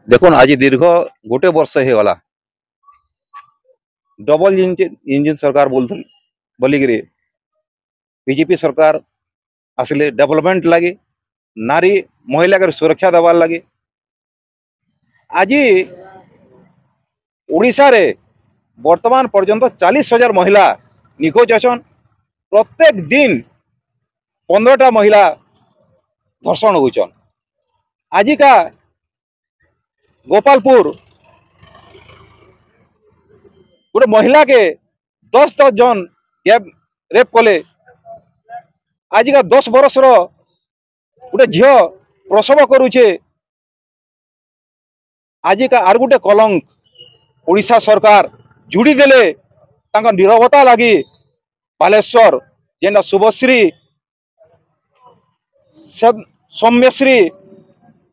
देखुन आज दीर्घ गोटे वर्ष हो गला डबल इंजिन सरकार बोलिकी बीजेपी सरकार आसिले डेवलपमेंट लगी नारी महिला के सुरक्षा देवार लगी आज ओडिशा रे वर्तमान पर्यंत 40,000 महिला निखोज अछन। प्रत्येक दिन 15टा महिला धर्षण होचन। आज का गोपालपुर गोटे महिला के 10 जन रेप कले। आज का 10 बरस गोटे झील प्रसव करुचे। आज का आर गोटे कलंक ओडिशा सरकार जुड़ी देले तांका नीरवता लगी बालेश्वर जेना शुभश्री सौम्यश्री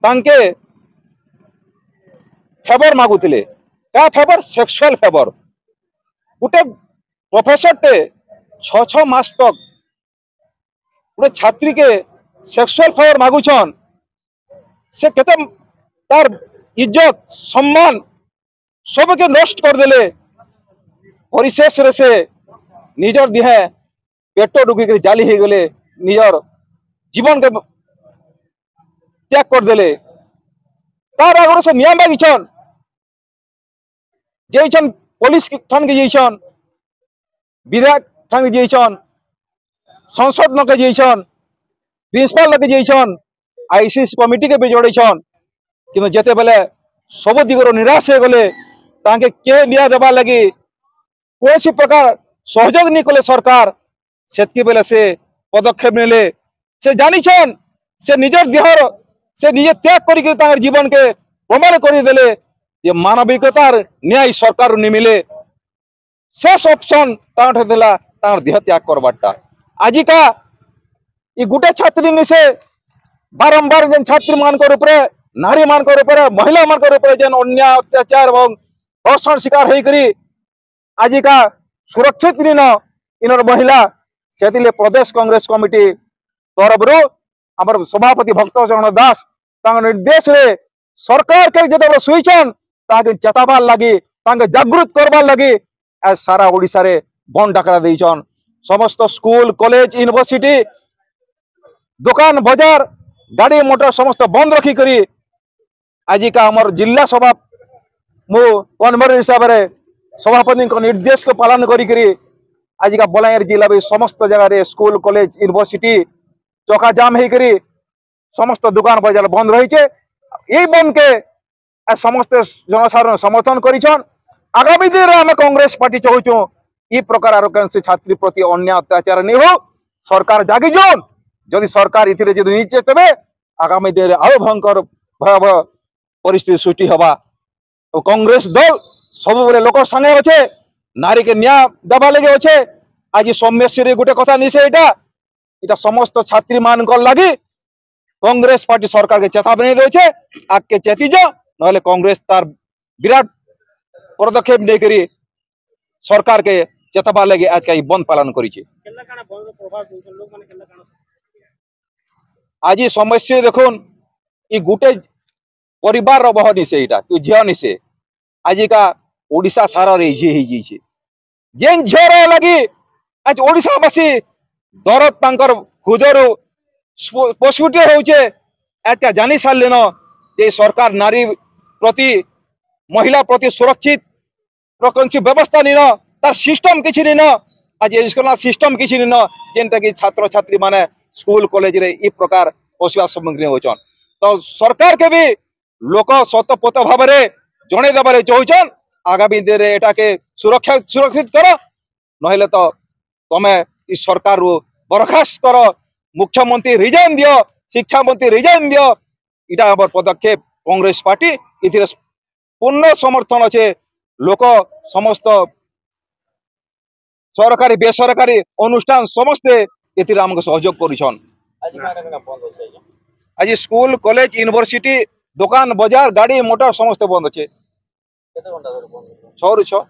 तांके फेवर मागुतिले। क्या फेवर? Sexual favour. गोटे प्रोफेसर टे 6 मास तक गोटे छात्री के सेक्सुअल फेवर मागुछन। से केते तार इज्जत सम्मान सबके नष्ट कर देले। परिशेष रे से निजर दिहे पेट डुकी जाली हो गले, निजर जीवन के त्याग कर देले। तार आगे से नियम मागिछन जेछन पुलिस ठान के जेछन विधायक ठान के जेछन संसद न के जेछन प्रिंसिपल न के जेछन आईसीसी कमिटी के भी जोड़ेछन। किंतु जेते बेले सब दिगरो निराश हो गले तांके के निया देबा लगी कोसी प्रकार सहयोग नहीं कले सरकार। सेतकी बेले से पदक्षेप नेले। से जानिछन से निजर देहर से निजे त्याग करिक तांकर जीवन के प्रमाण कर देले जे मानविकतार न्याय सरकार नि मिले। शेष ऑप्शन तांठे देला तांकर देह त्याग करबाटा। आज का ये गुटे छात्री नि से बारंबार जेन छात्री मानकर ऊपर नारी मानकर ऊपर महिला मानकर ऊपर जेन अन्याय अत्याचार और धर्षण शिकार होई करी आज का सुरक्षित दिन इन महिला से प्रदेश कांग्रेस कमिटी तरफ आमर सभापति भक्तचरण दास निर्देश रे सरकार के जो सुईछन ताके चेताबार लगी जागृत करबार लगी आज सारा ओडिशा रे बंद डाकरा देइछन। समस्त स्कूल कॉलेज यूनिवर्सिटी दुकान बाजार गाड़ी मोटर समस्त बंद रखी करी आज का आमर जिला सभा मु कन्वीनर हिसाब से सभापति निर्देश को पालन करी आज का बलांगीर जिला भी समस्त जगह रे स्कूल कॉलेज यूनिवर्सिटी चौका जाम हो करी समस्त दुकान बाजार बंद रही है। यही बंद के समस्त जनसाधारण समर्थन करिछन। आगामी दिन में आम कांग्रेस पार्टी चाहूँ ये प्रकार आर कौन छात्री प्रति अन्याय अत्याचार नहीं हो। सरकार जागी जान जदि सरकार इथिरे जदि नहीं चेतबे आगामी दिन में आरो भयंकर भयावह परिस्थिति सृष्टि हवा। तो कांग्रेस दल सब बेले लोक संगे अच्छे नारी के न्याय देवा लगे अच्छे। आज सौम्यश्री गोटे कथा नहीं से इटा समस्त छात्री मान लगी कांग्रेस पार्टी सरकार के चेतावनी दे आगे चेती जा ना कांग्रेस तार विराट पदक्षेप नहीं करी सरकार के चेतवा लगे आज का बंद पालन करी। आज समस्या देखुन ये गोटे परिवार बह निशे तू झील निशे आज का ओडिशा सारा रे झी जेन झील लगी आज ओडिशावासी दरद तांकर हृदय प्रस्फुट होचे। आज जानी सारे न जे सरकार नारी प्रति महिला प्रति सुरक्षित कौन व्यवस्था नहीं न तार सिस्टम किसी नहीं न आज एजुकेशनल सिस्टम किसी नहीं न जेनटा कि छात्र छात्री माने स्कूल कॉलेज रे ई प्रकार असुविधा सम्मुखीन होचन। तो सरकार के भी लोक सतपोत भाव में जड़े देवारे चाहून आगामी दिन में एटा के सुरक्षित कर नहले तो तमें इस सरकार बरखास्त कर मुख्यमंत्री रिजाइन दियो शिक्षा मंत्री रिजाइन दियो। इटा आम पदक्षेप कांग्रेस पार्टी इथिरे पूर्ण समर्थन अच्छे। लोक समस्त सरकारी बेसरकारी अनुष्ठान समस्ते एथिरे आमको सहयोग करिछन। आज स्कूल कॉलेज यूनिवर्सिटी दुकान बाजार गाड़ी मोटर समस्त बंद अच्छे 6 ରୁ 6।